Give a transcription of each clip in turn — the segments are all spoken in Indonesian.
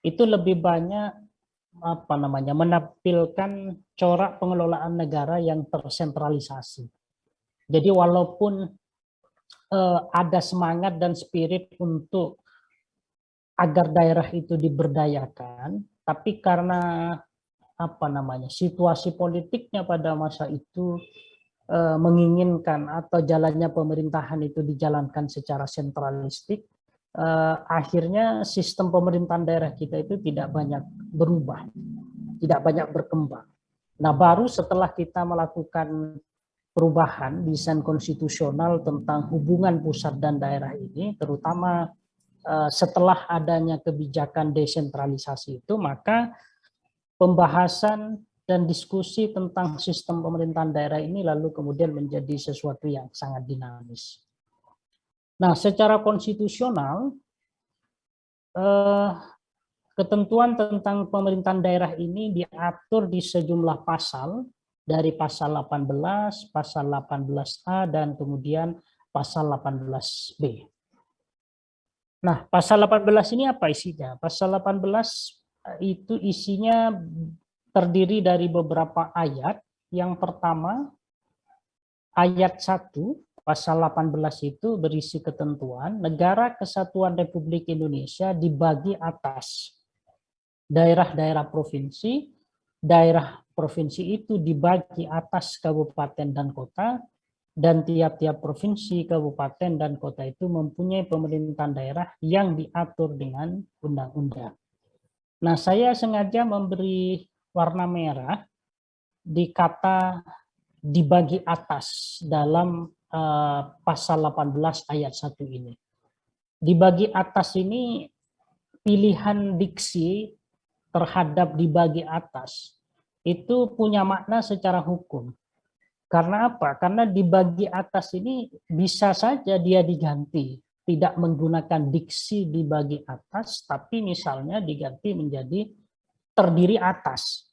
itu lebih banyak menampilkan corak pengelolaan negara yang tersentralisasi. Jadi walaupun ada semangat dan spirit untuk agar daerah itu diberdayakan, tapi karena situasi politiknya pada masa itu menginginkan atau jalannya pemerintahan itu dijalankan secara sentralistik, akhirnya sistem pemerintahan daerah kita itu tidak banyak berubah, tidak banyak berkembang. Nah, baru setelah kita melakukan perubahan desain konstitusional tentang hubungan pusat dan daerah ini, terutama setelah adanya kebijakan desentralisasi itu, maka pembahasan dan diskusi tentang sistem pemerintahan daerah ini lalu kemudian menjadi sesuatu yang sangat dinamis. Nah, secara konstitusional, ketentuan tentang pemerintahan daerah ini diatur di sejumlah pasal, dari pasal 18, pasal 18A, dan kemudian pasal 18B. Nah, pasal 18 ini apa isinya? Pasal 18 itu isinya terdiri dari beberapa ayat. Yang pertama, ayat 1, pasal 18 itu berisi ketentuan negara kesatuan Republik Indonesia dibagi atas daerah-daerah provinsi, daerah provinsi itu dibagi atas kabupaten dan kota, dan tiap-tiap provinsi, kabupaten, dan kota itu mempunyai pemerintahan daerah yang diatur dengan undang-undang. Nah, saya sengaja memberi warna merah di kata dibagi atas dalam pasal 18 ayat 1 ini. Dibagi atas ini pilihan diksi terhadap dibagi atas itu punya makna secara hukum. Karena apa? Karena dibagi atas ini bisa saja dia diganti, tidak menggunakan diksi dibagi atas, tapi misalnya diganti menjadi terdiri atas,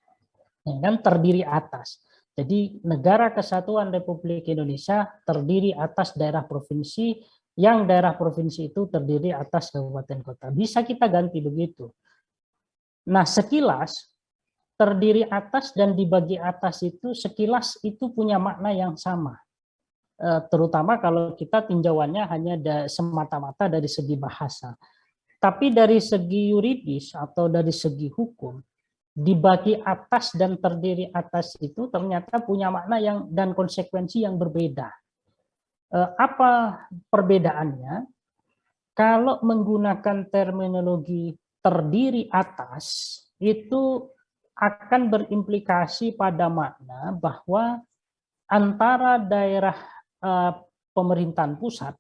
ya kan, terdiri atas. Jadi negara kesatuan Republik Indonesia terdiri atas daerah provinsi, yang daerah provinsi itu terdiri atas kabupaten kota. Bisa kita ganti begitu. Nah, sekilas terdiri atas dan dibagi atas itu sekilas itu punya makna yang sama, terutama kalau kita tinjauannya hanya semata-mata dari segi bahasa. Tapi dari segi yuridis atau dari segi hukum, dibagi atas dan terdiri atas itu ternyata punya makna yang dan konsekuensi yang berbeda. Apa perbedaannya? Kalau menggunakan terminologi terdiri atas, itu akan berimplikasi pada makna bahwa antara daerah pemerintahan pusat,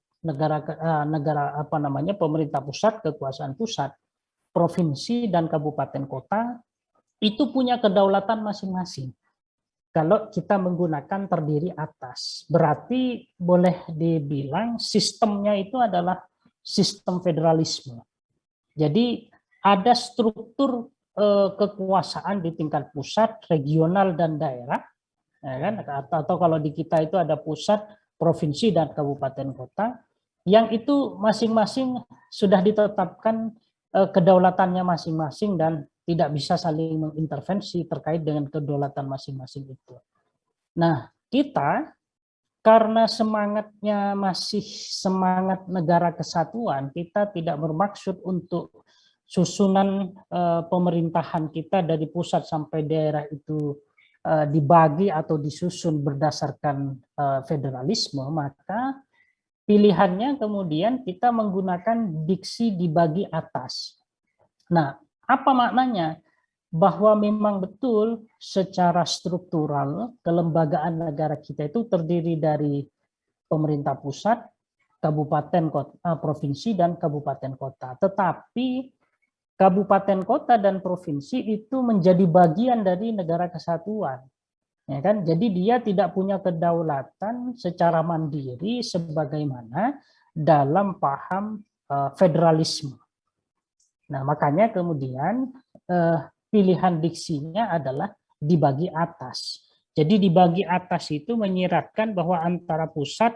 pemerintah pusat, kekuasaan pusat, provinsi dan kabupaten kota itu punya kedaulatan masing-masing. Kalau kita menggunakan terdiri atas, berarti boleh dibilang sistemnya itu adalah sistem federalisme. Jadi ada struktur kekuasaan di tingkat pusat, regional, dan daerah, ya kan? Atau kalau di kita itu ada pusat, provinsi, dan kabupaten kota, yang itu masing-masing sudah ditetapkan kedaulatannya masing-masing dan tidak bisa saling mengintervensi terkait dengan kedaulatan masing-masing itu. Nah, kita karena semangatnya masih semangat negara kesatuan, kita tidak bermaksud untuk susunan pemerintahan kita dari pusat sampai daerah itu dibagi atau disusun berdasarkan federalisme, maka pilihannya kemudian kita menggunakan diksi dibagi atas. Nah, apa maknanya? Bahwa memang betul secara struktural kelembagaan negara kita itu terdiri dari pemerintah pusat, kabupaten, kota, provinsi, dan kabupaten kota. Tetapi kabupaten kota dan provinsi itu menjadi bagian dari negara kesatuan, ya kan? Jadi dia tidak punya kedaulatan secara mandiri sebagaimana dalam paham federalisme. Nah, makanya kemudian pilihan diksinya adalah dibagi atas. Jadi dibagi atas itu menyiratkan bahwa antara pusat,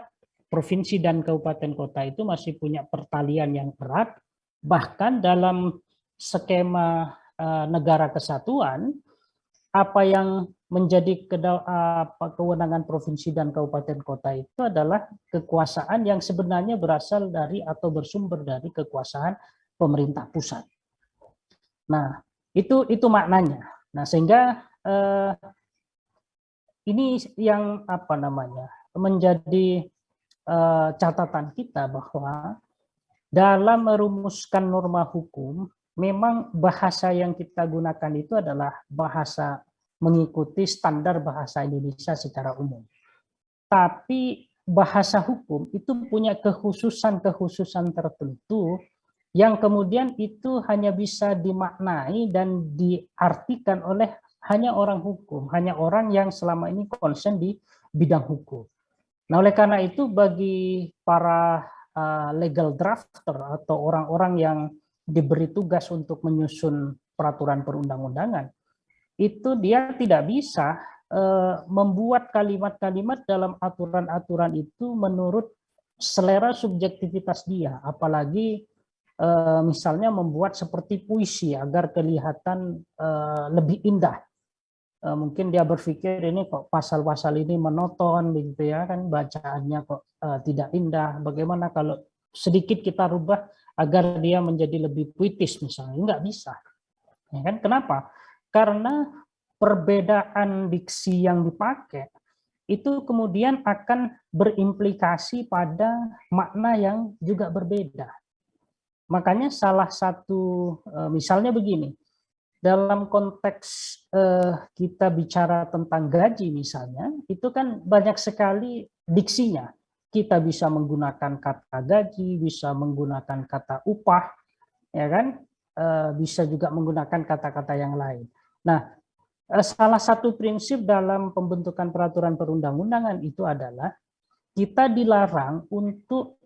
provinsi, dan kabupaten kota itu masih punya pertalian yang erat, bahkan dalam skema negara kesatuan, apa yang menjadi kewenangan provinsi dan kabupaten kota itu adalah kekuasaan yang sebenarnya berasal dari atau bersumber dari kekuasaan pemerintah pusat. Nah, itu maknanya. Nah, sehingga ini yang menjadi catatan kita bahwa dalam merumuskan norma hukum, memang bahasa yang kita gunakan itu adalah bahasa mengikuti standar bahasa Indonesia secara umum. Tapi bahasa hukum itu punya kekhususan-kekhususan tertentu yang kemudian itu hanya bisa dimaknai dan diartikan oleh hanya orang hukum, hanya orang yang selama ini concern di bidang hukum. Nah, oleh karena itu bagi para legal drafter atau orang-orang yang diberi tugas untuk menyusun peraturan perundang-undangan, itu dia tidak bisa membuat kalimat-kalimat dalam aturan-aturan itu menurut selera subjektivitas dia, apalagi misalnya membuat seperti puisi agar kelihatan lebih indah. Mungkin dia berpikir ini kok pasal-pasal ini monoton begitu ya kan, bacaannya kok tidak indah, bagaimana kalau sedikit kita rubah agar dia menjadi lebih puitis misalnya. Nggak bisa ya kan. Kenapa? Karena perbedaan diksi yang dipakai itu kemudian akan berimplikasi pada makna yang juga berbeda. Makanya salah satu misalnya begini, dalam konteks kita bicara tentang gaji misalnya, itu kan banyak sekali diksinya. Kita bisa menggunakan kata gaji, bisa menggunakan kata upah, ya kan? Bisa juga menggunakan kata-kata yang lain. Nah, salah satu prinsip dalam pembentukan peraturan perundang-undangan itu adalah kita dilarang untuk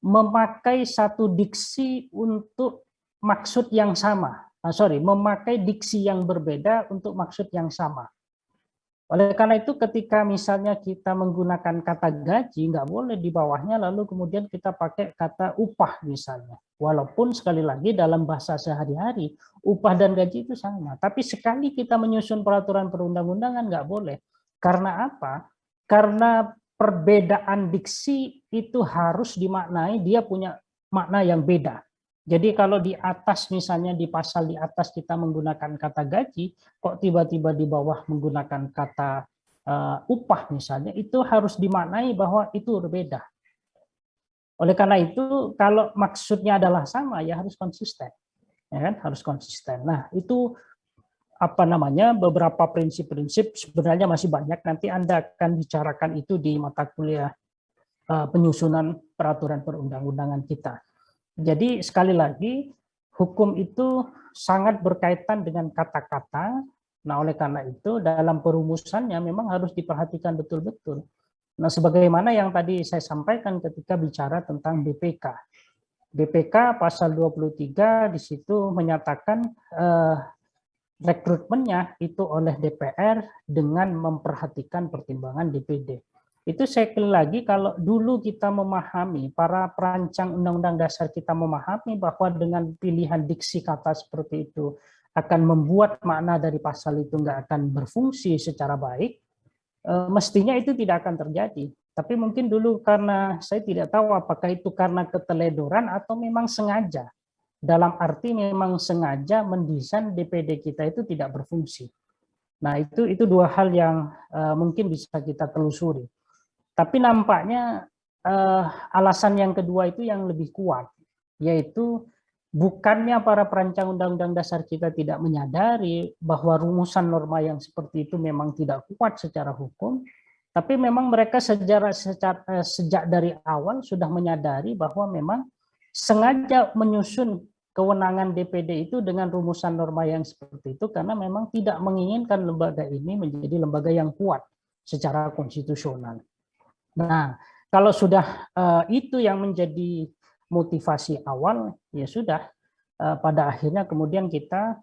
memakai satu diksi untuk maksud yang sama. Memakai diksi yang berbeda untuk maksud yang sama. Oleh karena itu ketika misalnya kita menggunakan kata gaji, nggak boleh di bawahnya lalu kemudian kita pakai kata upah misalnya. Walaupun sekali lagi dalam bahasa sehari-hari, upah dan gaji itu sama. Tapi sekali kita menyusun peraturan perundang-undangan nggak boleh. Karena apa? Karena perbedaan diksi itu harus dimaknai, dia punya makna yang beda. Jadi kalau di atas misalnya di pasal di atas kita menggunakan kata gaji, kok tiba-tiba di bawah menggunakan kata upah misalnya, itu harus dimaknai bahwa itu berbeda. Oleh karena itu kalau maksudnya adalah sama ya harus konsisten. Ya kan? Harus konsisten. Nah, itu beberapa prinsip-prinsip, sebenarnya masih banyak, nanti Anda akan bicarakan itu di mata kuliah penyusunan peraturan perundang-undangan kita. Jadi sekali lagi, hukum itu sangat berkaitan dengan kata-kata. Nah, oleh karena itu dalam perumusannya memang harus diperhatikan betul-betul. Nah, sebagaimana yang tadi saya sampaikan ketika bicara tentang BPK. BPK pasal 23 di situ menyatakan rekrutmennya itu oleh DPR dengan memperhatikan pertimbangan DPD. Itu sekali lagi kalau dulu kita memahami, para perancang undang-undang dasar kita memahami bahwa dengan pilihan diksi kata seperti itu akan membuat makna dari pasal itu nggak akan berfungsi secara baik, mestinya itu tidak akan terjadi. Tapi mungkin dulu karena saya tidak tahu apakah itu karena keteledoran atau memang sengaja. Dalam arti memang sengaja mendesain DPD kita itu tidak berfungsi. Nah, itu dua hal yang mungkin bisa kita telusuri. Tapi nampaknya alasan yang kedua itu yang lebih kuat, yaitu bukannya para perancang undang-undang dasar kita tidak menyadari bahwa rumusan norma yang seperti itu memang tidak kuat secara hukum, tapi memang mereka sejak dari awal sudah menyadari bahwa memang sengaja menyusun kewenangan DPD itu dengan rumusan norma yang seperti itu karena memang tidak menginginkan lembaga ini menjadi lembaga yang kuat secara konstitusional. Nah, kalau sudah itu yang menjadi motivasi awal, ya sudah, pada akhirnya kemudian kita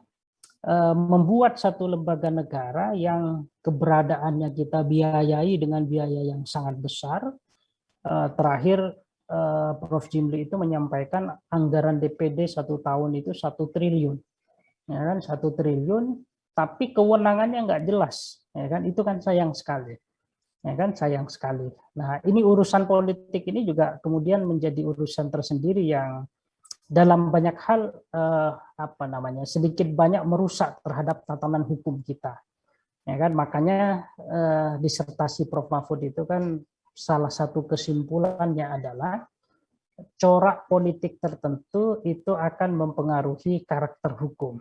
membuat satu lembaga negara yang keberadaannya kita biayai dengan biaya yang sangat besar. Terakhir Prof. Jimli itu menyampaikan anggaran DPD 1 tahun itu 1 triliun, ya kan, 1 triliun, tapi kewenangannya nggak jelas, ya kan, itu kan sayang sekali, ya kan, sayang sekali. Nah, ini urusan politik ini juga kemudian menjadi urusan tersendiri yang dalam banyak hal sedikit banyak merusak terhadap tatanan hukum kita, ya kan. Makanya disertasi Prof. Mahfud itu kan salah satu kesimpulannya adalah corak politik tertentu itu akan mempengaruhi karakter hukum.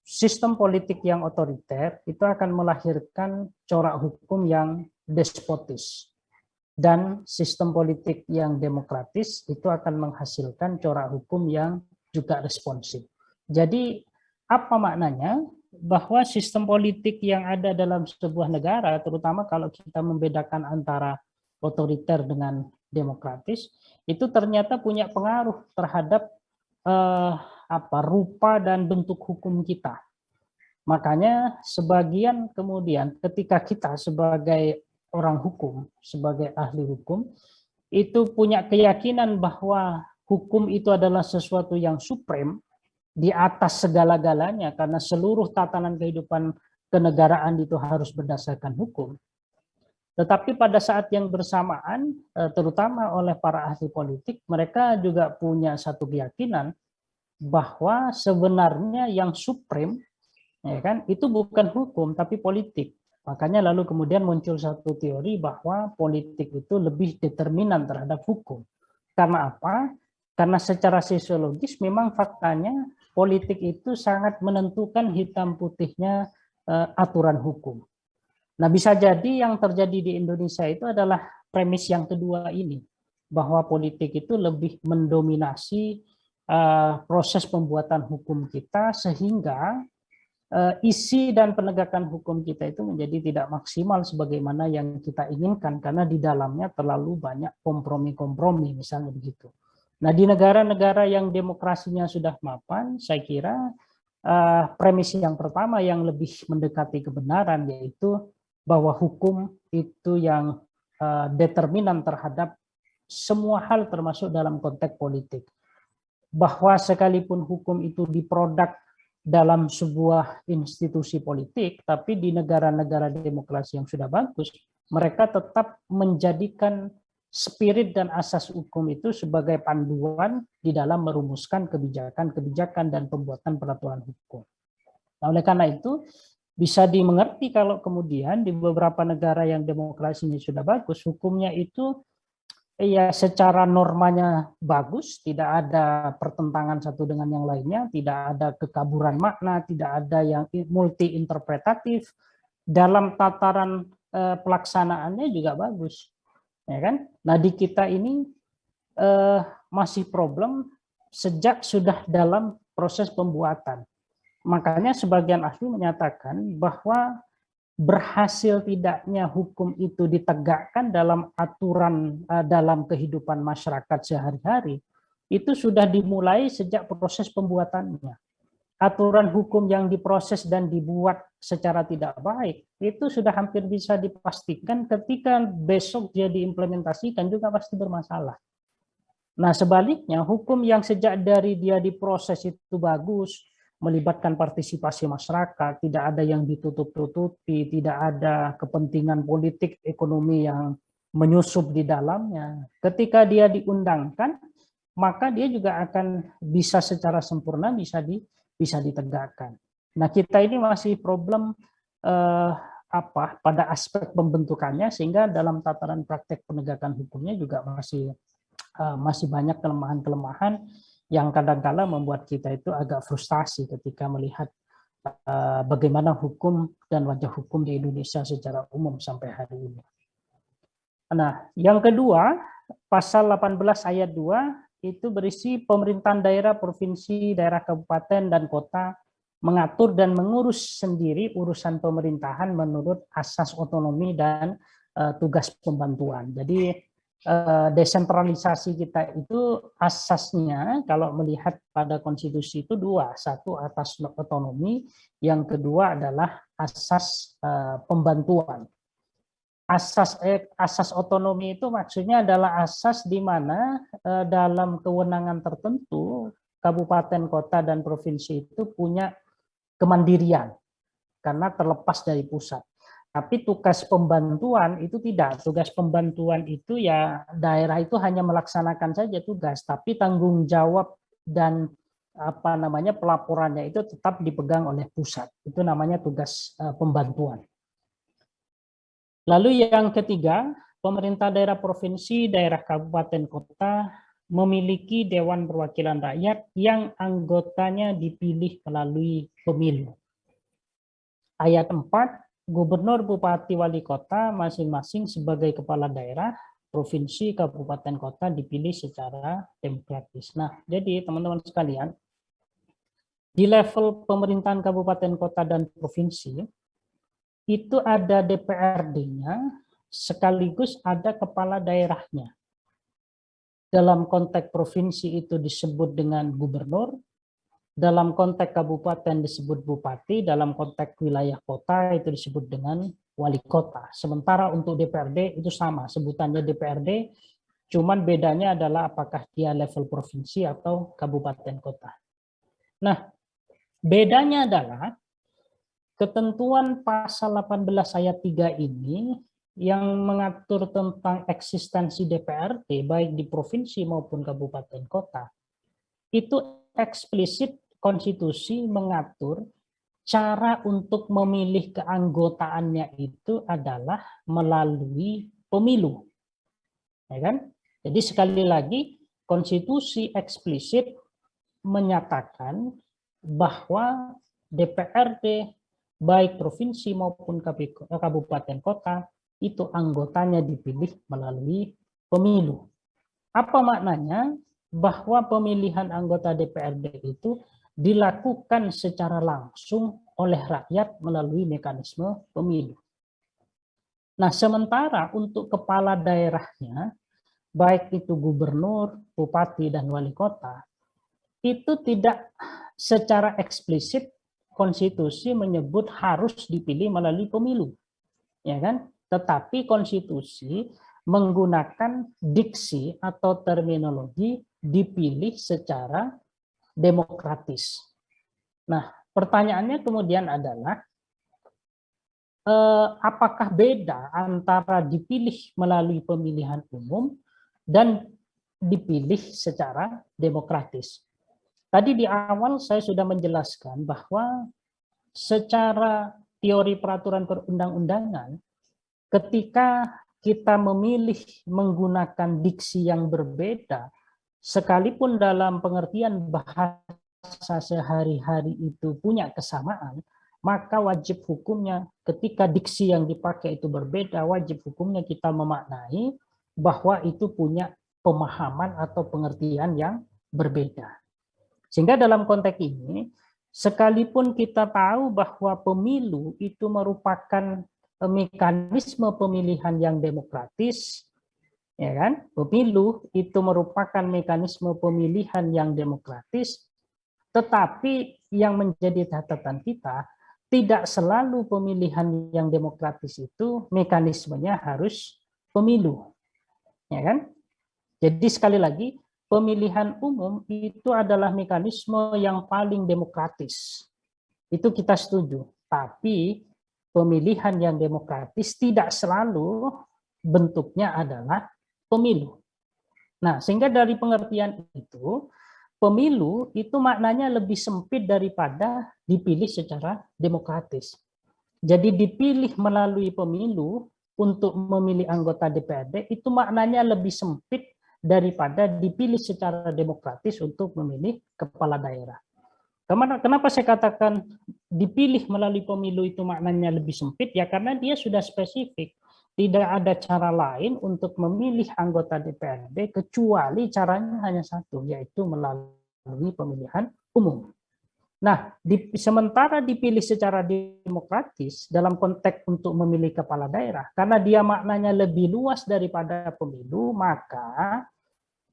Sistem politik yang otoriter itu akan melahirkan corak hukum yang despotis. Dan sistem politik yang demokratis itu akan menghasilkan corak hukum yang juga responsif. Jadi apa maknanya? Bahwa sistem politik yang ada dalam sebuah negara, terutama kalau kita membedakan antara otoriter dengan demokratis, itu ternyata punya pengaruh terhadap rupa dan bentuk hukum kita. Makanya sebagian kemudian ketika kita sebagai orang hukum, sebagai ahli hukum, itu punya keyakinan bahwa hukum itu adalah sesuatu yang supreme, di atas segala-galanya, karena seluruh tatanan kehidupan kenegaraan itu harus berdasarkan hukum. Tetapi pada saat yang bersamaan, terutama oleh para ahli politik, mereka juga punya satu keyakinan bahwa sebenarnya yang supreme, ya kan, itu bukan hukum tapi politik. Makanya lalu kemudian muncul satu teori bahwa politik itu lebih determinan terhadap hukum. Karena apa? Karena secara sosiologis memang faktanya politik itu sangat menentukan hitam putihnya aturan hukum. Nah, bisa jadi yang terjadi di Indonesia itu adalah premis yang kedua ini, bahwa politik itu lebih mendominasi proses pembuatan hukum kita, sehingga isi dan penegakan hukum kita itu menjadi tidak maksimal sebagaimana yang kita inginkan, karena di dalamnya terlalu banyak kompromi-kompromi, misalnya begitu. Nah, di negara-negara yang demokrasinya sudah mapan, saya kira premis yang pertama yang lebih mendekati kebenaran, yaitu bahwa hukum itu yang determinan terhadap semua hal termasuk dalam konteks politik. Bahwa sekalipun hukum itu diproduk dalam sebuah institusi politik, tapi di negara-negara demokrasi yang sudah bagus, mereka tetap menjadikan spirit dan asas hukum itu sebagai panduan di dalam merumuskan kebijakan-kebijakan dan pembuatan peraturan hukum. Nah, oleh karena itu, bisa dimengerti kalau kemudian di beberapa negara yang demokrasinya sudah bagus, hukumnya itu ya secara normanya bagus, tidak ada pertentangan satu dengan yang lainnya, tidak ada kekaburan makna, tidak ada yang multi interpretatif, dalam tataran pelaksanaannya juga bagus, ya kan? Nah, di kita ini masih problem sejak sudah dalam proses pembuatan. Makanya sebagian ahli menyatakan bahwa berhasil tidaknya hukum itu ditegakkan dalam aturan dalam kehidupan masyarakat sehari-hari itu sudah dimulai sejak proses pembuatannya. Aturan hukum yang diproses dan dibuat secara tidak baik itu sudah hampir bisa dipastikan ketika besok dia diimplementasikan juga pasti bermasalah. Nah, sebaliknya hukum yang sejak dari dia diproses itu bagus, melibatkan partisipasi masyarakat, tidak ada yang ditutup-tutupi, tidak ada kepentingan politik ekonomi yang menyusup di dalamnya. Ketika dia diundangkan, maka dia juga akan bisa secara sempurna bisa ditegakkan. Nah, kita ini masih problem pada aspek pembentukannya, sehingga dalam tataran praktek penegakan hukumnya juga masih banyak kelemahan-kelemahan yang kadang-kala membuat kita itu agak frustasi ketika melihat bagaimana hukum dan wajah hukum di Indonesia secara umum sampai hari ini. Nah, yang kedua, pasal 18 ayat 2 itu berisi pemerintahan daerah, provinsi, daerah kabupaten, dan kota mengatur dan mengurus sendiri urusan pemerintahan menurut asas otonomi dan tugas pembantuan. Jadi desentralisasi kita itu asasnya kalau melihat pada konstitusi itu dua, satu atas otonomi, yang kedua adalah asas pembantuan. Asas otonomi itu maksudnya adalah asas di mana dalam kewenangan tertentu kabupaten, kota, dan provinsi itu punya kemandirian karena terlepas dari pusat. Tapi tugas pembantuan itu tidak. Tugas pembantuan itu ya daerah itu hanya melaksanakan saja tugas, tapi tanggung jawab dan pelaporannya itu tetap dipegang oleh pusat. Itu namanya tugas pembantuan. Lalu yang ketiga, pemerintah daerah provinsi, daerah kabupaten kota memiliki Dewan Perwakilan Rakyat yang anggotanya dipilih melalui pemilu. Ayat 4, Gubernur, Bupati, Wali Kota masing-masing sebagai kepala daerah, provinsi, kabupaten, kota dipilih secara demokratis. Nah, jadi teman-teman sekalian, di level pemerintahan kabupaten, kota, dan provinsi, itu ada DPRD-nya, sekaligus ada kepala daerahnya. Dalam konteks provinsi itu disebut dengan gubernur, dalam konteks kabupaten disebut bupati, dalam konteks wilayah kota itu disebut dengan wali kota. Sementara untuk DPRD itu sama, sebutannya DPRD, cuman bedanya adalah apakah dia level provinsi atau kabupaten kota. Nah, bedanya adalah ketentuan pasal 18 ayat 3 ini yang mengatur tentang eksistensi DPRD baik di provinsi maupun kabupaten kota, itu eksplisit konstitusi mengatur cara untuk memilih keanggotaannya itu adalah melalui pemilu. Ya kan? Jadi sekali lagi konstitusi eksplisit menyatakan bahwa DPRD baik provinsi maupun kabupaten kota itu anggotanya dipilih melalui pemilu. Apa maknanya? Bahwa pemilihan anggota DPRD itu dilakukan secara langsung oleh rakyat melalui mekanisme pemilu. Nah, sementara untuk kepala daerahnya, baik itu gubernur, bupati, dan wali kota, itu tidak secara eksplisit konstitusi menyebut harus dipilih melalui pemilu, ya kan? Tetapi konstitusi menggunakan diksi atau terminologi dipilih secara demokratis. Nah, pertanyaannya kemudian adalah apakah beda antara dipilih melalui pemilihan umum dan dipilih secara demokratis? Tadi di awal saya sudah menjelaskan bahwa secara teori peraturan perundang-undangan, ketika kita memilih menggunakan diksi yang berbeda, sekalipun dalam pengertian bahasa sehari-hari itu punya kesamaan, maka wajib hukumnya ketika diksi yang dipakai itu berbeda, wajib hukumnya kita memaknai bahwa itu punya pemahaman atau pengertian yang berbeda. Sehingga dalam konteks ini, sekalipun kita tahu bahwa pemilu itu merupakan mekanisme pemilihan yang demokratis, ya kan? Pemilu itu merupakan mekanisme pemilihan yang demokratis, tetapi yang menjadi catatan kita, tidak selalu pemilihan yang demokratis itu mekanismenya harus pemilu, ya kan? Jadi sekali lagi, pemilihan umum itu adalah mekanisme yang paling demokratis. Itu kita setuju. Tapi pemilihan yang demokratis tidak selalu bentuknya adalah pemilu. Nah, sehingga dari pengertian itu, pemilu itu maknanya lebih sempit daripada dipilih secara demokratis. Jadi dipilih melalui pemilu untuk memilih anggota DPRD itu maknanya lebih sempit daripada dipilih secara demokratis untuk memilih kepala daerah. Kenapa saya katakan dipilih melalui pemilu itu maknanya lebih sempit? Ya karena dia sudah spesifik. Tidak ada cara lain untuk memilih anggota DPRD kecuali caranya hanya satu, yaitu melalui pemilihan umum. Nah, sementara dipilih secara demokratis dalam konteks untuk memilih kepala daerah, karena dia maknanya lebih luas daripada pemilu, maka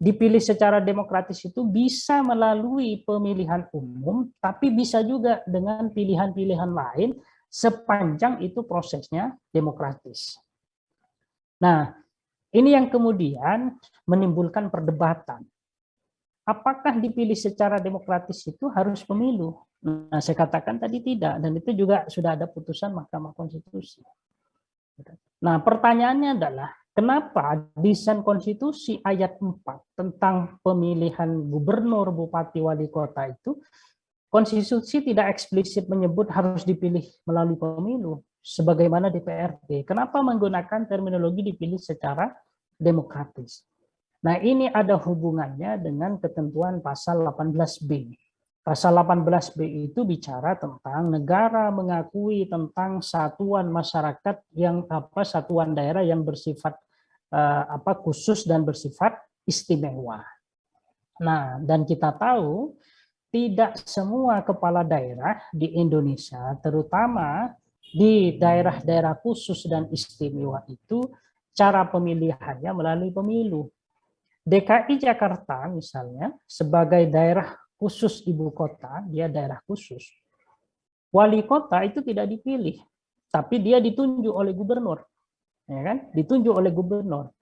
dipilih secara demokratis itu bisa melalui pemilihan umum, tapi bisa juga dengan pilihan-pilihan lain sepanjang itu prosesnya demokratis. Nah, ini yang kemudian menimbulkan perdebatan. Apakah dipilih secara demokratis itu harus pemilu? Nah, saya katakan tadi tidak, dan itu juga sudah ada putusan Mahkamah Konstitusi. Nah, pertanyaannya adalah, kenapa desain konstitusi ayat 4 tentang pemilihan gubernur, bupati, wali kota itu, konstitusi tidak eksplisit menyebut harus dipilih melalui pemilu, sebagaimana DPRD. Kenapa menggunakan terminologi dipilih secara demokratis? Nah, ini ada hubungannya dengan ketentuan pasal 18B. Pasal 18B itu bicara tentang negara mengakui tentang satuan masyarakat yang satuan daerah yang bersifat khusus dan bersifat istimewa. Nah, dan kita tahu tidak semua kepala daerah di Indonesia, terutama di daerah-daerah khusus dan istimewa itu, cara pemilihannya melalui pemilu. DKI Jakarta misalnya sebagai daerah khusus ibu kota, dia daerah khusus. Wali kota itu tidak dipilih, tapi dia ditunjuk oleh gubernur, ya kan? Ditunjuk oleh gubernur.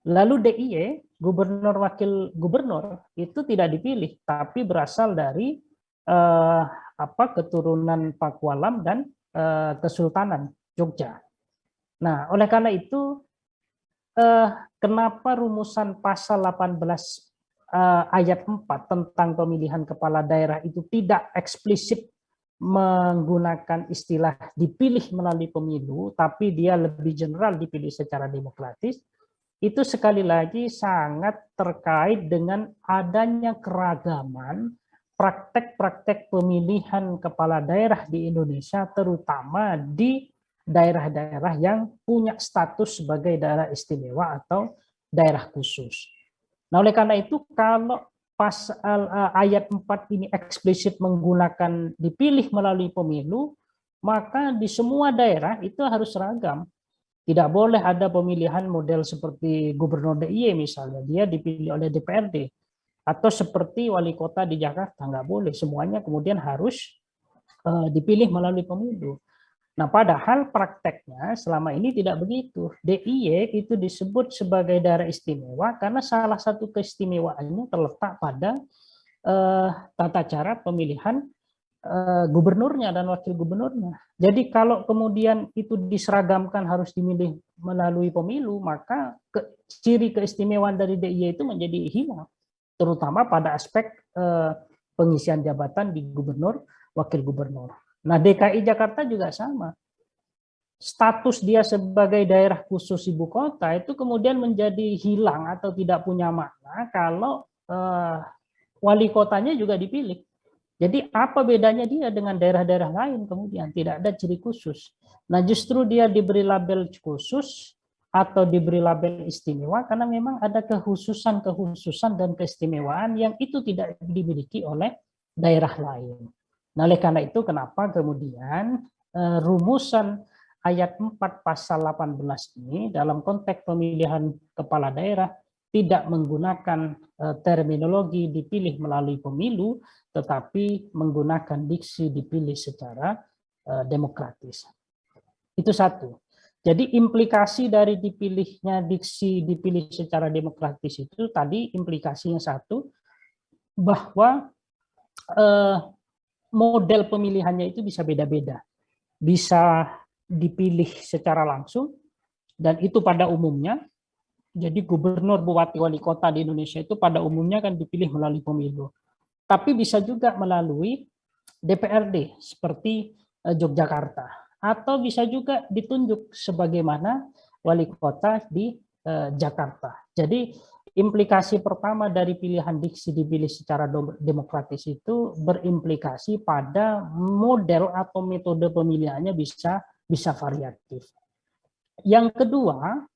Lalu DIY, gubernur wakil gubernur itu tidak dipilih, tapi berasal dari keturunan Pakualam dan Kesultanan Jogja. Nah, oleh karena itu kenapa rumusan pasal 18 ayat 4 tentang pemilihan kepala daerah itu tidak eksplisit menggunakan istilah dipilih melalui pemilu, tapi dia lebih general dipilih secara demokratis, itu sekali lagi sangat terkait dengan adanya keragaman praktek-praktek pemilihan kepala daerah di Indonesia, terutama di daerah-daerah yang punya status sebagai daerah istimewa atau daerah khusus. Nah, oleh karena itu, kalau pasal ayat 4 ini eksplisit menggunakan dipilih melalui pemilu, maka di semua daerah itu harus seragam. Tidak boleh ada pemilihan model seperti gubernur DIY misalnya, dia dipilih oleh DPRD. Atau seperti wali kota di Jakarta, nggak boleh. Semuanya kemudian harus dipilih melalui pemilu. Nah, padahal prakteknya selama ini tidak begitu. DIY itu disebut sebagai daerah istimewa karena salah satu keistimewaannya terletak pada tata cara pemilihan gubernurnya dan wakil gubernurnya. Jadi kalau kemudian itu diseragamkan harus dimilih melalui pemilu, maka ciri keistimewaan dari DIY itu menjadi hilang, terutama pada aspek pengisian jabatan di gubernur, wakil gubernur. Nah, DKI Jakarta juga sama. Status dia sebagai daerah khusus ibu kota itu kemudian menjadi hilang atau tidak punya makna kalau wali kotanya juga dipilih. Jadi apa bedanya dia dengan daerah-daerah lain kemudian? Tidak ada ciri khusus. Nah, justru dia diberi label khusus atau diberi label istimewa karena memang ada kekhususan dan keistimewaan yang itu tidak dimiliki oleh daerah lain. Nah, oleh karena itu kenapa kemudian rumusan ayat 4 pasal 18 ini dalam konteks pemilihan kepala daerah tidak menggunakan terminologi dipilih melalui pemilu, tetapi menggunakan diksi dipilih secara demokratis. Itu satu. Jadi implikasi dari dipilihnya diksi dipilih secara demokratis itu tadi implikasinya satu, bahwa model pemilihannya itu bisa beda-beda. Bisa dipilih secara langsung, dan itu pada umumnya. Jadi gubernur, bupati, wali kota di Indonesia itu pada umumnya kan dipilih melalui pemilu. Tapi bisa juga melalui DPRD seperti Yogyakarta. Atau bisa juga ditunjuk sebagaimana wali kota di Jakarta. Jadi implikasi pertama dari pilihan diksi dipilih secara demokratis itu berimplikasi pada model atau metode pemilihannya bisa variatif. Yang kedua,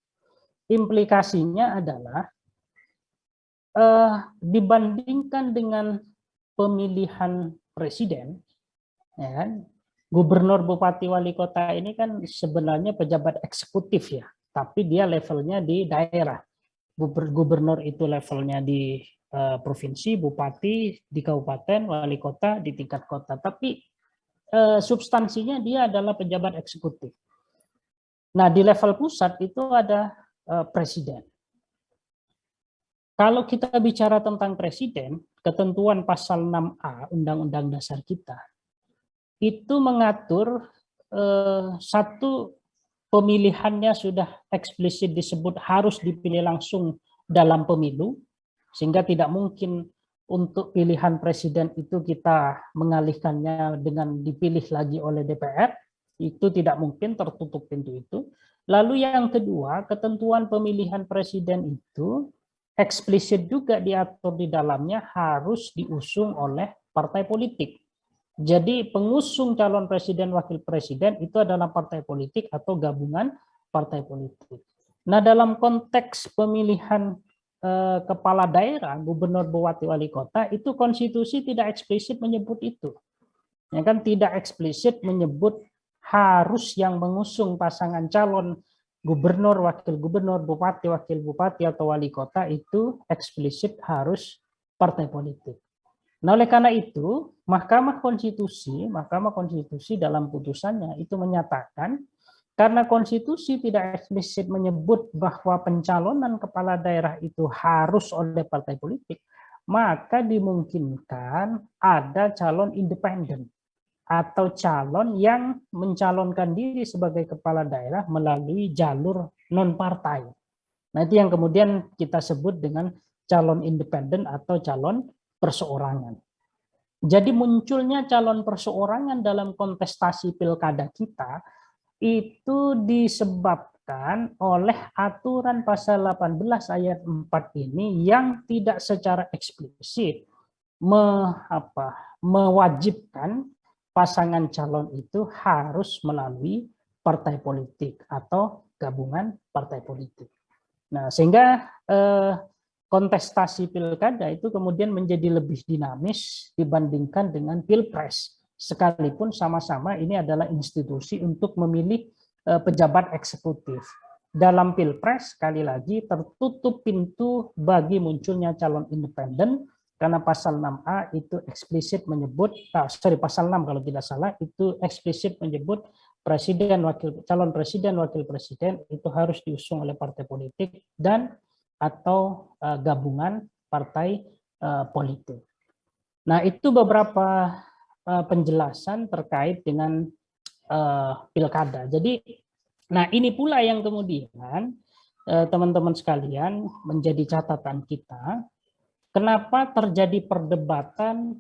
implikasinya adalah dibandingkan dengan pemilihan presiden, ya kan, gubernur, bupati, wali kota ini kan sebenarnya pejabat eksekutif ya, tapi dia levelnya di daerah. Gubernur itu levelnya di provinsi, bupati di kabupaten, wali kota di tingkat kota. Tapi substansinya dia adalah pejabat eksekutif. Nah, di level pusat itu ada presiden. Kalau kita bicara tentang presiden, ketentuan pasal 6A Undang-Undang Dasar kita itu mengatur satu, pemilihannya sudah eksplisit disebut harus dipilih langsung dalam pemilu, sehingga tidak mungkin untuk pilihan presiden itu kita mengalihkannya dengan dipilih lagi oleh DPR, itu tidak mungkin, tertutup pintu itu. Lalu yang kedua, ketentuan pemilihan presiden itu eksplisit juga diatur di dalamnya harus diusung oleh partai politik. Jadi pengusung calon presiden, wakil presiden itu adalah partai politik atau gabungan partai politik. Nah, dalam konteks pemilihan kepala daerah, gubernur, bupati, wali kota, itu konstitusi tidak eksplisit menyebut itu. Ya kan, tidak eksplisit menyebut harus yang mengusung pasangan calon gubernur, wakil gubernur, bupati, wakil bupati atau wali kota itu eksplisit harus partai politik. Nah, oleh karena itu, Mahkamah Konstitusi dalam putusannya itu menyatakan, karena konstitusi tidak eksplisit menyebut bahwa pencalonan kepala daerah itu harus oleh partai politik, maka dimungkinkan ada calon independen atau calon yang mencalonkan diri sebagai kepala daerah melalui jalur non-partai. Nah, itu yang kemudian kita sebut dengan calon independen atau calon perseorangan. Jadi munculnya calon perseorangan dalam kontestasi pilkada kita itu disebabkan oleh aturan pasal 18 ayat 4 ini yang tidak secara eksplisit mewajibkan pasangan calon itu harus melalui partai politik atau gabungan partai politik. Nah, sehingga kontestasi pilkada itu kemudian menjadi lebih dinamis dibandingkan dengan pilpres, sekalipun sama-sama ini adalah institusi untuk memilih pejabat eksekutif. Dalam pilpres, sekali lagi, tertutup pintu bagi munculnya calon independen, karena pasal 6A itu eksplisit menyebut, pasal 6 kalau tidak salah, itu eksplisit menyebut calon presiden, wakil presiden itu harus diusung oleh partai politik dan atau gabungan partai politik. Nah, itu beberapa penjelasan terkait dengan pilkada. Jadi, nah ini pula yang kemudian teman-teman sekalian menjadi catatan kita, kenapa terjadi perdebatan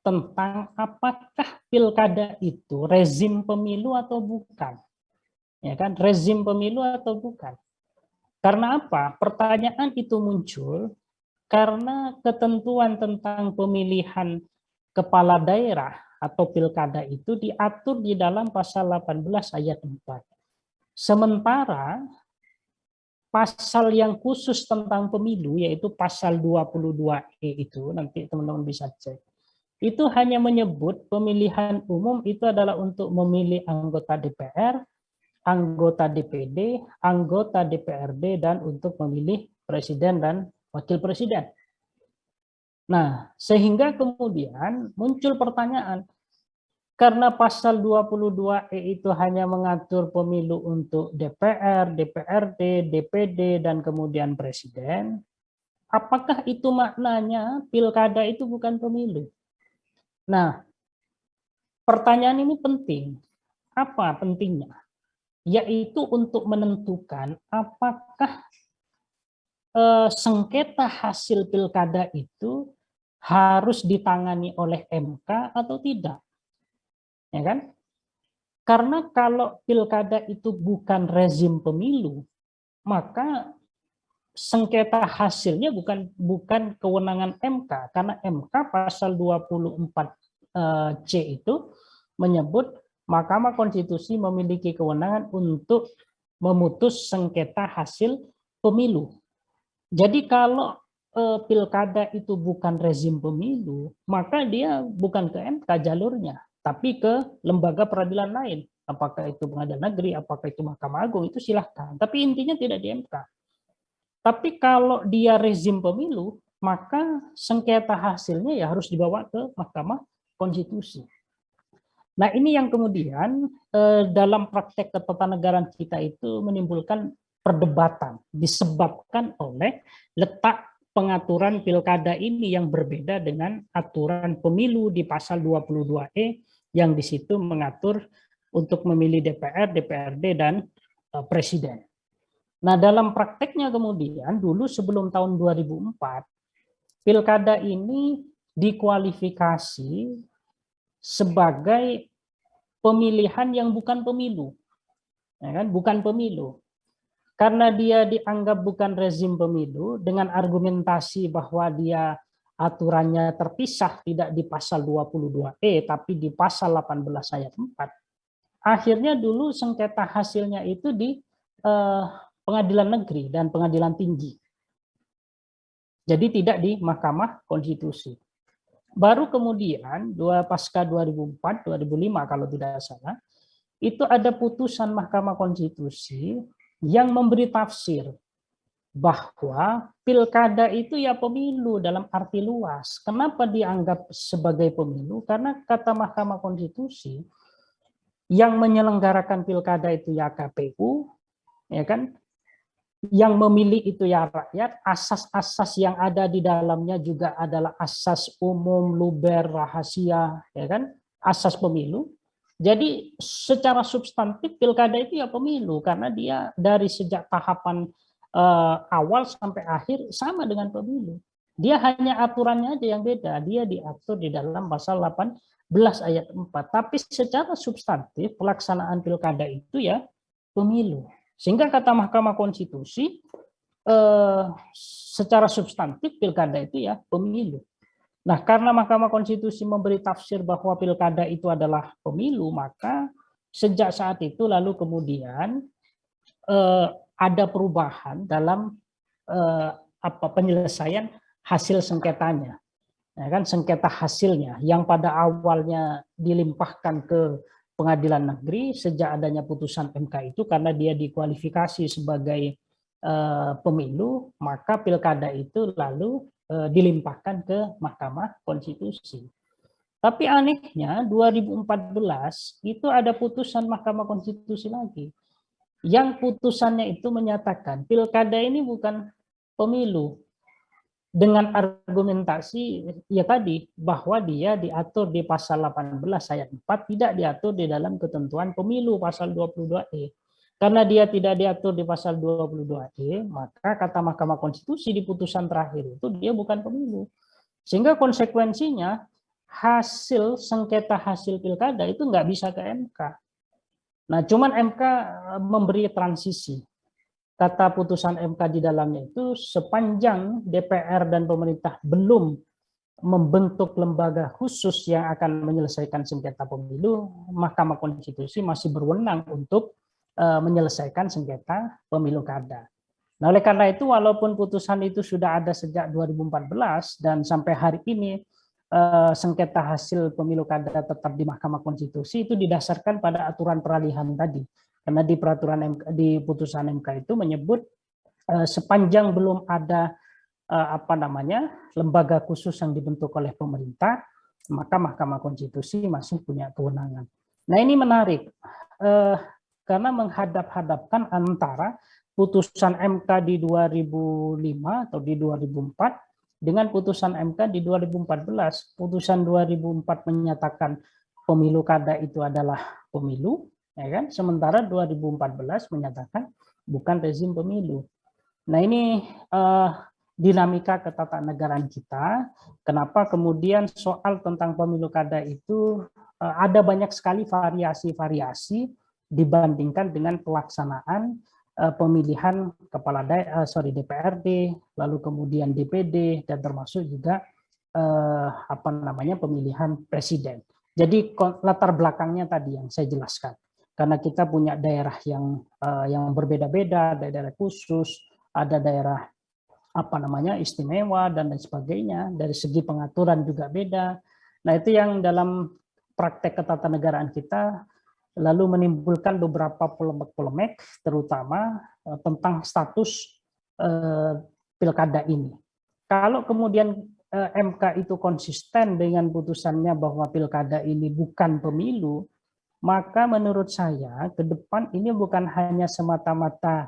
tentang apakah pilkada itu rezim pemilu atau bukan. Ya kan, rezim pemilu atau bukan. Karena apa? Pertanyaan itu muncul karena ketentuan tentang pemilihan kepala daerah atau pilkada itu diatur di dalam pasal 18 ayat 4. Sementara pasal yang khusus tentang pemilu, yaitu pasal 22E itu, nanti teman-teman bisa cek, itu hanya menyebut pemilihan umum itu adalah untuk memilih anggota DPR, anggota DPD, anggota DPRD, dan untuk memilih presiden dan wakil presiden. Nah, sehingga kemudian muncul pertanyaan, karena pasal 22E itu hanya mengatur pemilu untuk DPR, DPRD, DPD, dan kemudian presiden, apakah itu maknanya pilkada itu bukan pemilu? Nah, pertanyaan ini penting. Apa pentingnya? Yaitu untuk menentukan apakah sengketa hasil pilkada itu harus ditangani oleh MK atau tidak. Ya kan? Karena kalau pilkada itu bukan rezim pemilu, maka sengketa hasilnya bukan kewenangan MK, karena MK pasal 24C itu menyebut Mahkamah Konstitusi memiliki kewenangan untuk memutus sengketa hasil pemilu. Jadi kalau pilkada itu bukan rezim pemilu, maka dia bukan ke MK jalurnya, tapi ke lembaga peradilan lain. Apakah itu pengadilan negeri, apakah itu Mahkamah Agung, itu silahkan. Tapi intinya tidak di MK. Tapi kalau dia rezim pemilu, maka sengketa hasilnya ya harus dibawa ke Mahkamah Konstitusi. Nah, ini yang kemudian dalam praktek ketatanegaraan kita itu menimbulkan perdebatan disebabkan oleh letak pengaturan pilkada ini yang berbeda dengan aturan pemilu di pasal 22E yang di situ mengatur untuk memilih DPR, DPRD, dan presiden. Nah, dalam prakteknya kemudian dulu sebelum tahun 2004, pilkada ini dikualifikasi sebagai pemilihan yang bukan pemilu. Ya kan? Bukan pemilu. Karena dia dianggap bukan rezim pemilu dengan argumentasi bahwa dia aturannya terpisah tidak di pasal 22E tapi di pasal 18 ayat 4. Akhirnya dulu sengketa hasilnya itu di pengadilan negeri dan pengadilan tinggi. Jadi tidak di Mahkamah Konstitusi. Baru kemudian pasca 2004, 2005 kalau tidak salah, itu ada putusan Mahkamah Konstitusi yang memberi tafsir bahwa pilkada itu ya pemilu dalam arti luas. Kenapa dianggap sebagai pemilu? Karena kata Mahkamah Konstitusi, yang menyelenggarakan pilkada itu ya KPU, ya kan? Yang memilih itu ya rakyat, asas-asas yang ada di dalamnya juga adalah asas umum, luber, rahasia, ya kan? Asas pemilu. Jadi secara substantif pilkada itu ya pemilu karena dia dari sejak tahapan awal sampai akhir sama dengan pemilu. Dia hanya aturannya aja yang beda. Dia diatur di dalam pasal 18 ayat 4. Tapi secara substantif pelaksanaan pilkada itu ya pemilu. Sehingga kata Mahkamah Konstitusi secara substantif pilkada itu ya pemilu. Nah, karena Mahkamah Konstitusi memberi tafsir bahwa pilkada itu adalah pemilu, maka sejak saat itu lalu kemudian ada perubahan dalam penyelesaian hasil sengketanya. Ya kan, sengketa hasilnya yang pada awalnya dilimpahkan ke pengadilan negeri sejak adanya putusan MK itu karena dia dikualifikasi sebagai pemilu, maka pilkada itu lalu dilimpahkan ke Mahkamah Konstitusi. Tapi anehnya 2014 itu ada putusan Mahkamah Konstitusi lagi. Yang putusannya itu menyatakan pilkada ini bukan pemilu. Dengan argumentasi ya tadi bahwa dia diatur di pasal 18 ayat 4 tidak diatur di dalam ketentuan pemilu pasal 22E. Karena dia tidak diatur di pasal 22E, maka kata Mahkamah Konstitusi di putusan terakhir itu dia bukan pemilu. Sehingga konsekuensinya hasil sengketa hasil pilkada itu nggak bisa ke MK. Nah, cuman MK memberi transisi. Kata putusan MK di dalamnya itu sepanjang DPR dan pemerintah belum membentuk lembaga khusus yang akan menyelesaikan sengketa pemilu, Mahkamah Konstitusi masih berwenang untuk menyelesaikan sengketa pemilu kada. Nah, oleh karena itu walaupun putusan itu sudah ada sejak 2014 dan sampai hari ini sengketa hasil pemilu kada tetap di Mahkamah Konstitusi itu didasarkan pada aturan peralihan tadi. Karena di peraturan MK, di putusan MK itu menyebut sepanjang belum ada lembaga khusus yang dibentuk oleh pemerintah, maka Mahkamah Konstitusi masih punya kewenangan. Nah, ini menarik. Karena menghadap-hadapkan antara putusan MK di 2005 atau di 2004 dengan putusan MK di 2014. Putusan 2004 menyatakan pemilu kada itu adalah pemilu, ya kan? Sementara 2014 menyatakan bukan rezim pemilu. Nah, ini dinamika ketatanegaraan kita. Kenapa kemudian soal tentang pemilu kada itu ada banyak sekali variasi-variasi dibandingkan dengan pelaksanaan pemilihan kepala daerah, DPRD, lalu kemudian DPD, dan termasuk juga pemilihan presiden. Jadi latar belakangnya tadi yang saya jelaskan. Karena kita punya daerah yang berbeda-beda, daerah khusus, ada daerah istimewa dan lain sebagainya. Dari segi pengaturan juga beda. Nah, itu yang dalam praktek ketatanegaraan kita lalu menimbulkan beberapa polemik-polemik, terutama tentang status pilkada ini. Kalau kemudian MK itu konsisten dengan putusannya bahwa pilkada ini bukan pemilu, maka menurut saya ke depan ini bukan hanya semata-mata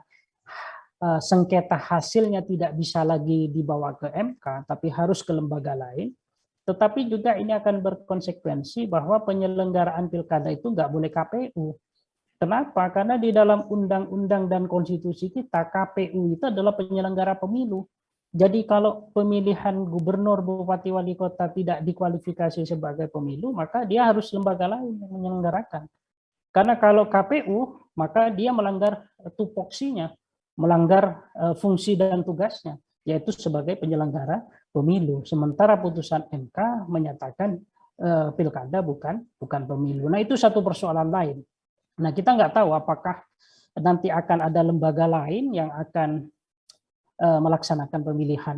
sengketa hasilnya tidak bisa lagi dibawa ke MK, tapi harus ke lembaga lain. Tetapi juga ini akan berkonsekuensi bahwa penyelenggaraan pilkada itu nggak boleh KPU. Kenapa? Karena di dalam undang-undang dan konstitusi kita, KPU itu adalah penyelenggara pemilu. Jadi kalau pemilihan gubernur, bupati, wali kota tidak dikualifikasi sebagai pemilu, maka dia harus lembaga lain yang menyelenggarakan. Karena kalau KPU, maka dia melanggar tupoksinya, melanggar fungsi dan tugasnya, yaitu sebagai penyelenggara pemilu. Sementara putusan MK menyatakan pilkada bukan pemilu. Nah, itu satu persoalan lain. Nah, kita nggak tahu apakah nanti akan ada lembaga lain yang akan melaksanakan pemilihan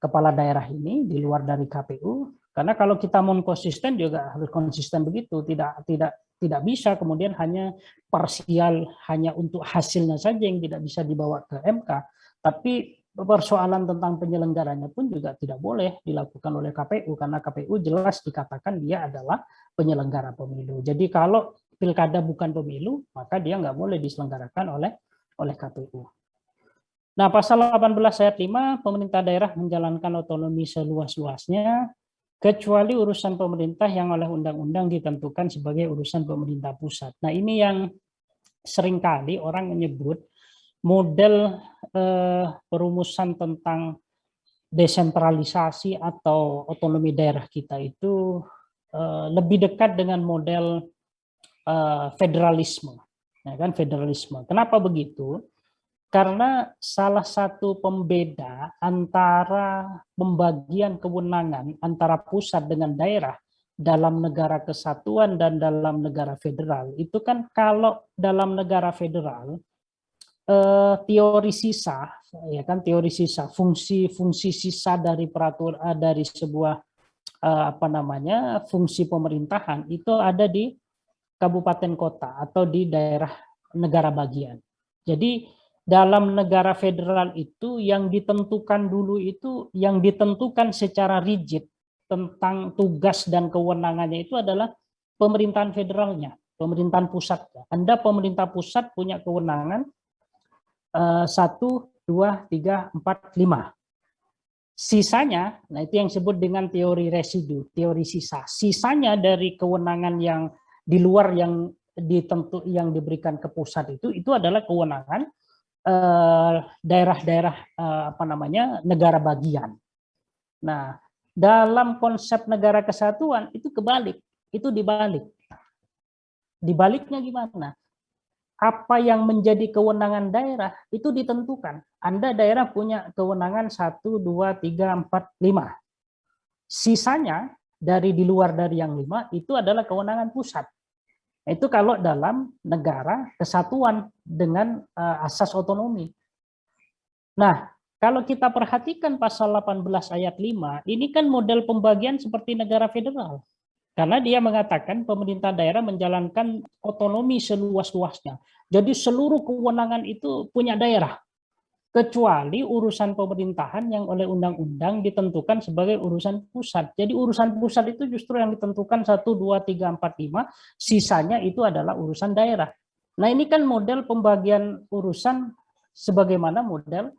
kepala daerah ini di luar dari KPU. Karena kalau kita mau konsisten juga harus konsisten begitu, tidak bisa kemudian hanya parsial, hanya untuk hasilnya saja yang tidak bisa dibawa ke MK. Tapi persoalan tentang penyelenggaranya pun juga tidak boleh dilakukan oleh KPU, karena KPU jelas dikatakan dia adalah penyelenggara pemilu. Jadi kalau pilkada bukan pemilu, maka dia nggak boleh diselenggarakan oleh KPU. Nah, pasal 18 ayat 5, pemerintah daerah menjalankan otonomi seluas-luasnya, kecuali urusan pemerintah yang oleh undang-undang ditentukan sebagai urusan pemerintah pusat. Nah, ini yang seringkali orang menyebut model perumusan tentang desentralisasi atau otonomi daerah kita itu lebih dekat dengan model federalisme, ya kan, federalisme. Kenapa begitu? Karena salah satu pembeda antara pembagian kewenangan antara pusat dengan daerah dalam negara kesatuan dan dalam negara federal itu kan, kalau dalam negara federal teori sisa, ya kan, teori sisa, fungsi sisa dari peraturan dari sebuah fungsi pemerintahan itu ada di kabupaten kota atau di daerah negara bagian. Jadi dalam negara federal itu yang ditentukan dulu itu, yang ditentukan secara rigid tentang tugas dan kewenangannya itu adalah pemerintahan federalnya, pemerintahan pusatnya. Anda pemerintah pusat punya kewenangan 1, 2, 3, 4, 5. Sisanya, nah itu yang disebut dengan teori residu, teori sisa. Sisanya dari kewenangan yang di luar yang diberikan ke pusat itu adalah kewenangan daerah-daerah negara bagian. Nah, dalam konsep negara kesatuan itu kebalik, itu dibalik. Dibaliknya gimana? Apa yang menjadi kewenangan daerah itu ditentukan. Anda daerah punya kewenangan 1, 2, 3, 4, 5. Sisanya dari di luar dari yang 5 itu adalah kewenangan pusat. Itu kalau dalam negara kesatuan dengan asas otonomi. Nah, kalau kita perhatikan pasal 18 ayat 5, ini kan model pembagian seperti negara federal. Karena dia mengatakan pemerintah daerah menjalankan otonomi seluas-luasnya. Jadi seluruh kewenangan itu punya daerah. Kecuali urusan pemerintahan yang oleh undang-undang ditentukan sebagai urusan pusat. Jadi urusan pusat itu justru yang ditentukan 1, 2, 3, 4, 5, sisanya itu adalah urusan daerah. Nah, ini kan model pembagian urusan sebagaimana model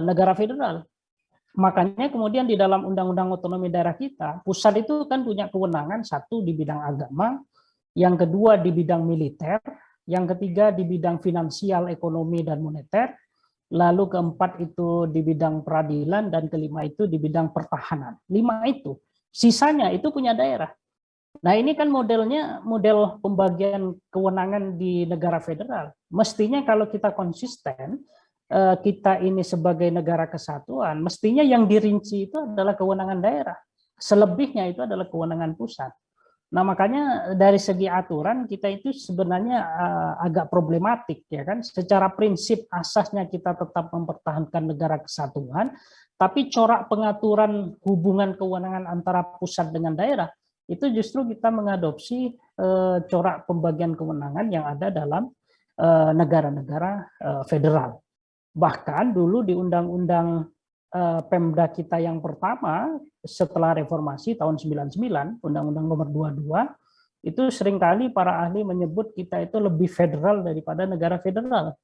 negara federal. Makanya kemudian di dalam Undang-Undang Otonomi Daerah kita, pusat itu kan punya kewenangan 1 di bidang agama, yang kedua di bidang militer, yang ketiga di bidang finansial, ekonomi, dan moneter, lalu keempat itu di bidang peradilan, dan kelima itu di bidang pertahanan. 5 itu. Sisanya itu punya daerah. Nah, ini kan modelnya model pembagian kewenangan di negara federal. Mestinya kalau kita konsisten, kita ini sebagai negara kesatuan, mestinya yang dirinci itu adalah kewenangan daerah. Selebihnya itu adalah kewenangan pusat. Nah, makanya dari segi aturan kita itu sebenarnya agak problematik, ya kan. Secara prinsip asasnya kita tetap mempertahankan negara kesatuan, tapi corak pengaturan hubungan kewenangan antara pusat dengan daerah itu justru kita mengadopsi corak pembagian kewenangan yang ada dalam negara-negara federal. Bahkan dulu di Undang-Undang Pemda kita yang pertama setelah reformasi tahun 99, Undang-Undang nomor 22, itu seringkali para ahli menyebut kita itu lebih federal daripada negara federal.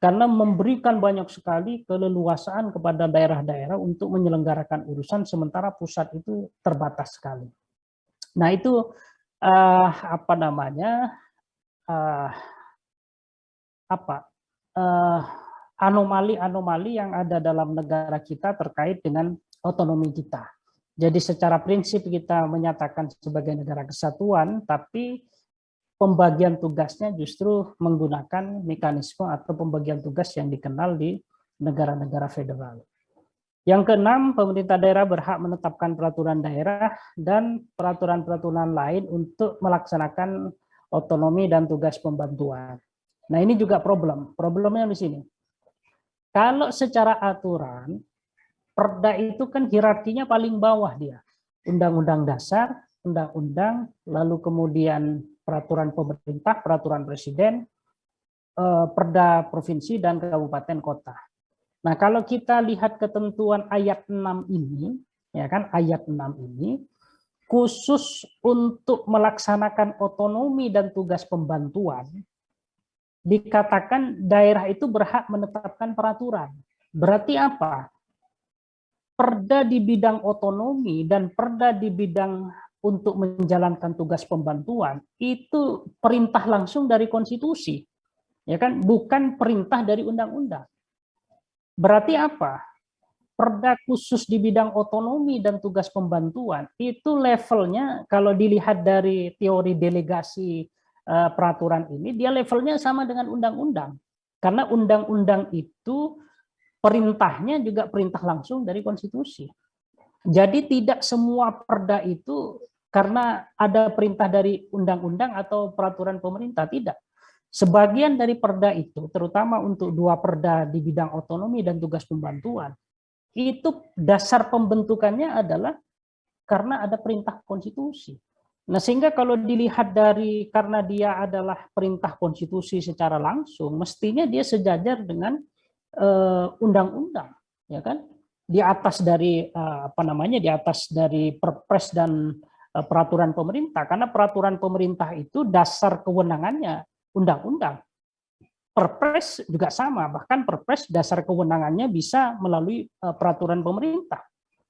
karena memberikan banyak sekali keleluasaan kepada daerah-daerah untuk menyelenggarakan urusan, sementara pusat itu terbatas sekali. Nah itu apa namanya anomali-anomali yang ada dalam negara kita terkait dengan otonomi kita. Jadi secara prinsip kita menyatakan sebagai negara kesatuan, tapi pembagian tugasnya justru menggunakan mekanisme atau pembagian tugas yang dikenal di negara-negara federal. Yang keenam, pemerintah daerah berhak menetapkan peraturan daerah dan peraturan-peraturan lain untuk melaksanakan otonomi dan tugas pembantuan. Nah, ini juga problemnya di sini. Kalau secara aturan, Perda itu kan hierarkinya paling bawah dia. Undang-undang dasar, undang-undang, lalu kemudian peraturan pemerintah, peraturan presiden, Perda provinsi dan kabupaten kota. Nah, kalau kita lihat ketentuan ayat 6 ini, ya kan, ayat 6 ini khusus untuk melaksanakan otonomi dan tugas pembantuan, dikatakan daerah itu berhak menetapkan peraturan. Berarti apa? Perda di bidang otonomi dan perda di bidang untuk menjalankan tugas pembantuan itu perintah langsung dari konstitusi, ya kan, bukan perintah dari undang-undang. Berarti apa? Perda khusus di bidang otonomi dan tugas pembantuan itu levelnya kalau dilihat dari teori delegasi peraturan ini, dia levelnya sama dengan undang-undang, karena undang-undang itu perintahnya juga perintah langsung dari konstitusi. Jadi tidak semua perda itu karena ada perintah dari undang-undang atau peraturan pemerintah, tidak. Sebagian dari perda itu, terutama untuk 2 perda di bidang otonomi dan tugas pembantuan, itu dasar pembentukannya adalah karena ada perintah konstitusi. Nah, sehingga kalau dilihat dari karena dia adalah perintah konstitusi secara langsung, mestinya dia sejajar dengan undang-undang, ya kan, di atas dari di atas dari perpres dan peraturan pemerintah, karena peraturan pemerintah itu dasar kewenangannya undang-undang. Perpres juga sama, bahkan perpres dasar kewenangannya bisa melalui peraturan pemerintah,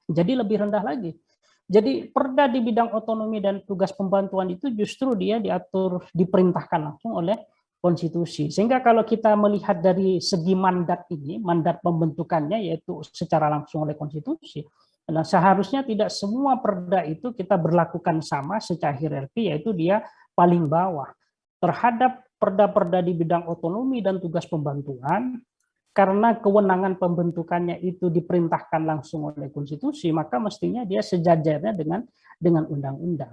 jadi lebih rendah lagi. Jadi perda di bidang otonomi dan tugas pembantuan itu justru dia diatur, diperintahkan langsung oleh konstitusi. Sehingga kalau kita melihat dari segi mandat ini, mandat pembentukannya yaitu secara langsung oleh konstitusi. Nah, seharusnya tidak semua perda itu kita berlakukan sama secara hierarki, yaitu dia paling bawah. Terhadap perda-perda di bidang otonomi dan tugas pembantuan, karena kewenangan pembentukannya itu diperintahkan langsung oleh konstitusi, maka mestinya dia sejajarnya dengan undang-undang.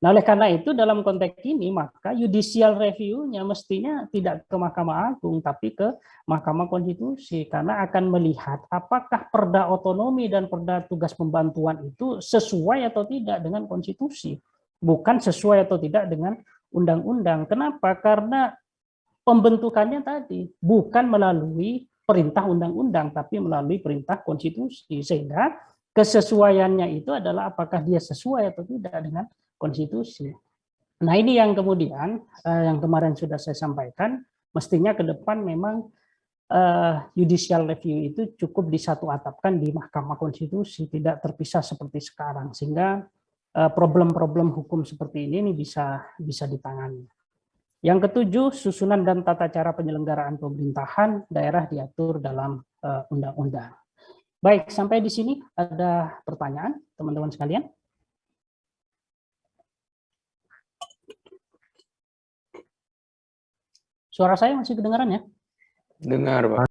Nah, oleh karena itu dalam konteks ini maka judicial review-nya mestinya tidak ke Mahkamah Agung tapi ke Mahkamah Konstitusi, karena akan melihat apakah perda otonomi dan perda tugas pembantuan itu sesuai atau tidak dengan konstitusi, bukan sesuai atau tidak dengan undang-undang. Kenapa? Karena pembentukannya tadi bukan melalui perintah undang-undang tapi melalui perintah konstitusi, sehingga kesesuaiannya itu adalah apakah dia sesuai atau tidak dengan konstitusi. Nah, ini yang kemudian yang kemarin sudah saya sampaikan, mestinya ke depan memang judicial review itu cukup disatu atapkan di Mahkamah Konstitusi, tidak terpisah seperti sekarang, sehingga problem-problem hukum seperti ini bisa ditangani. Yang ketujuh, susunan dan tata cara penyelenggaraan pemerintahan daerah diatur dalam undang-undang. Baik, sampai di sini ada pertanyaan, teman-teman sekalian? Suara saya masih kedengaran ya? Dengar, Pak.